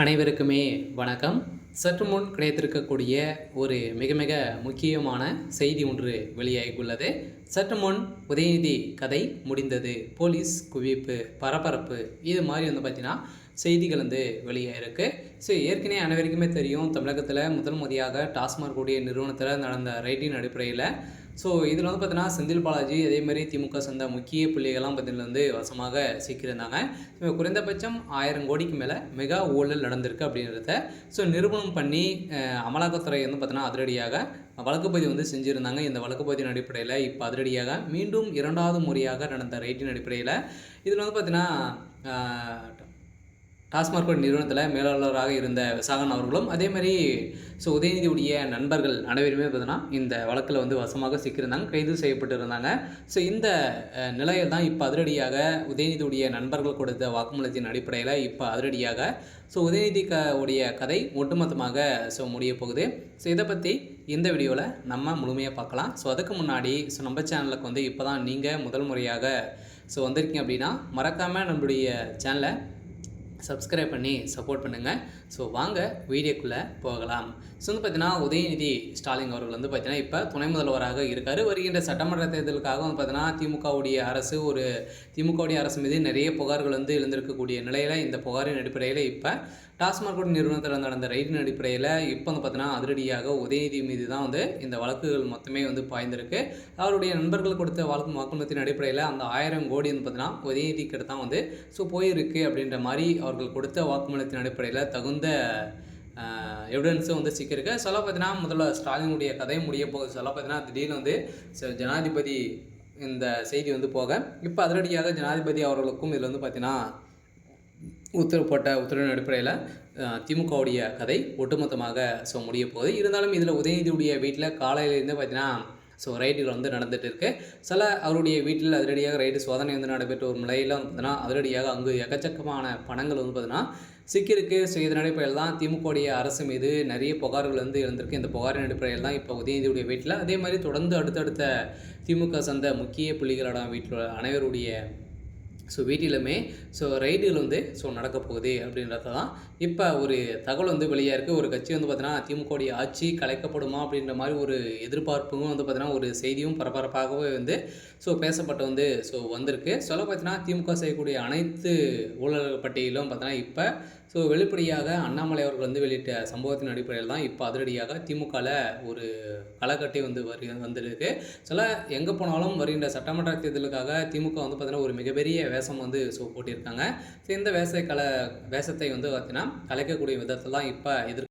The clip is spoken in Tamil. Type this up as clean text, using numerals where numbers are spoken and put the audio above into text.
அனைவருக்குமே வணக்கம். சற்று முன் கிடைத்திருக்கக்கூடிய ஒரு மிக மிக முக்கியமான செய்தி ஒன்று வெளியாகியுள்ளது. சற்று முன் உதயநிதி கதை முடிந்தது, போலீஸ் குவிப்பு, பரபரப்பு, இது மாதிரி பார்த்தீங்கன்னா செய்திகள் வெளியாகிருக்கு. ஸோ ஏற்கனவே அனைவருக்குமே தெரியும், தமிழகத்தில் முதல் முறையாக டாஸ்மாக் கூடிய நிறுவனத்தில் நடந்த ரைட்டின் அடிப்படையில் இதில் பார்த்தீங்கன்னா செந்தில் பாலாஜி அதேமாதிரி திமுக சேர்ந்த முக்கிய புள்ளிகள்லாம் பார்த்தீங்கன்னா வசமாக சிக்கியிருந்தாங்க. குறைந்தபட்சம் 1000 கோடிக்கு மேலே மெகா ஊழல் நடந்திருக்கு அப்படின்றத நிரூபணம் பண்ணி அமலாக்கத்துறை பார்த்தீங்கன்னா அதிரடியாக வழக்குப்பதிவு செஞ்சுருந்தாங்க. இந்த வழக்குப்பதிவின் அடிப்படையில் இப்போ அதிரடியாக மீண்டும் 2வது முறையாக நடந்த ரைட்டின் அடிப்படையில் இதில் பார்த்தீங்கன்னா டாஸ்மாக் நிறுவனத்தில் மேலாளராக இருந்த விசாகன் அவர்களும் அதேமாதிரி உதயநிதியுடைய நண்பர்கள் அனைவருமே பார்த்தீங்கன்னா இந்த வழக்கில் வசமாக சிக்கியிருந்தாங்க, கைது செய்யப்பட்டு இருந்தாங்க. இந்த நிலையில் தான் இப்போ அதிரடியாக உதயநிதியுடைய நண்பர்கள் கொடுத்த வாக்குமூலத்தின் அடிப்படையில் இப்போ அதிரடியாக உதயநிதி உடைய கதை ஒட்டுமொத்தமாக முடிய போகுது. இதை பற்றி இந்த வீடியோவில் நம்ம முழுமையாக பார்க்கலாம். அதுக்கு முன்னாடி நம்ம சேனலுக்கு இப்போ தான் நீங்கள் முதல் முறையாக வந்திருக்கீங்க அப்படின்னா மறக்காமல் நம்மளுடைய சேனலை சப்ஸ்கிரைப் பண்ணி சப்போர்ட் பண்ணுங்கள். வாங்க வீடியோக்குள்ளே போகலாம். பார்த்தீங்கன்னா உதயநிதி ஸ்டாலின் அவர்கள் பார்த்தீங்கன்னா இப்போ துணை முதல்வராக இருக்கார். வருகின்ற சட்டமன்ற தேர்தலுக்காக பார்த்தீங்கன்னா திமுகவுடைய அரசு மீது நிறைய புகார்கள் எழுந்திருக்கக்கூடிய நிலையில் இந்த புகாரின் அடிப்படையில் இப்போ டாஸ்மாக் நிறுவனத்தில் நடந்த ரைடின் அடிப்படையில் இப்போ பார்த்தீங்கன்னா அதிரடியாக உதயநிதி மீது தான் இந்த வழக்குகள் மொத்தமே பாய்ந்திருக்கு. அவருடைய நண்பர்கள் கொடுத்த வாக்குமூலத்தின் அடிப்படையில் அந்த 1000 கோடி பார்த்தீங்கன்னா உதயநிதி கிட்ட தான் போயிருக்கு அப்படின்ற மாதிரி அவர்கள் கொடுத்த வாக்குமூலத்தின் அடிப்படையில் தகுந்த எவிடன்ஸும் சிக்கியிருக்கு. பார்த்தீங்கன்னா முதல்ல ஸ்டாலினுடைய கதை முடிய போகுது. பார்த்தீங்கன்னா திடீர்னு ஜனாதிபதி இந்த செய்தி போக இப்போ அதிரடியாக ஜனாதிபதி அவர்களுக்கும் இதில் பார்த்தீங்கன்னா உத்தரவின் அடிப்படையில் திமுகவுடைய கதை ஒட்டுமொத்தமாக முடிய போகுது. இருந்தாலும் இதில் உதயநிதியுடைய வீட்டில் காலையிலேருந்து பார்த்தீங்கன்னா ரைடுகள் நடந்துகிட்டு இருக்குது. அவருடைய வீட்டில் அதிரடியாக ரைடு சோதனை நடைபெற்ற ஒரு நிலையில் பார்த்தீங்கன்னா அதிரடியாக அங்கு எக்கச்சக்கமான பணங்கள் பார்த்தீங்கன்னா சிக்கியிருக்கு. இதன் அடிப்படையில் தான் திமுகவுடைய அரசு மீது நிறைய புகார்கள் எழுந்திருக்கு. இந்த புகாரின் அடிப்படையில் தான் இப்போ உதயநிதியுடைய வீட்டில் அதே மாதிரி தொடர்ந்து அடுத்தடுத்த திமுக சார்ந்த முக்கிய புள்ளிகளோட வீட்டில் அனைவருடைய வீட்டிலுமே ரைடுகள் நடக்க போகுது அப்படின்றத தான் இப்போ ஒரு தகவல் வெளியாக இருக்குது. ஒரு கட்சி பார்த்தீங்கன்னா திமுகவுடைய ஆட்சி கலைக்கப்படுமா அப்படின்ற மாதிரி ஒரு எதிர்பார்ப்பும் பார்த்தீங்கன்னா ஒரு செய்தியும் பரபரப்பாகவே பேசப்பட்டு வந்திருக்கு. பார்த்தீங்கன்னா திமுக செய்யக்கூடிய அனைத்து ஊழல் பட்டியலும் பார்த்தீங்கன்னா இப்போ வெளிப்படையாக அண்ணாமலை அவர்கள் வெளியிட்ட சம்பவத்தின் அடிப்படையில் தான் இப்போ அதிரடியாக திமுகவில் ஒரு களைக்கட்டி வந்துருக்கு. எங்கே போனாலும் வருகின்ற சட்டமன்ற தேர்தலுக்காக திமுக பார்த்தீங்கன்னா ஒரு மிகப்பெரிய வேஷம் போட்டியிருக்காங்க. இந்த வேஷத்தை பார்த்தீங்கன்னா கலைக்கக்கூடிய விதத்தில் தான் இப்போ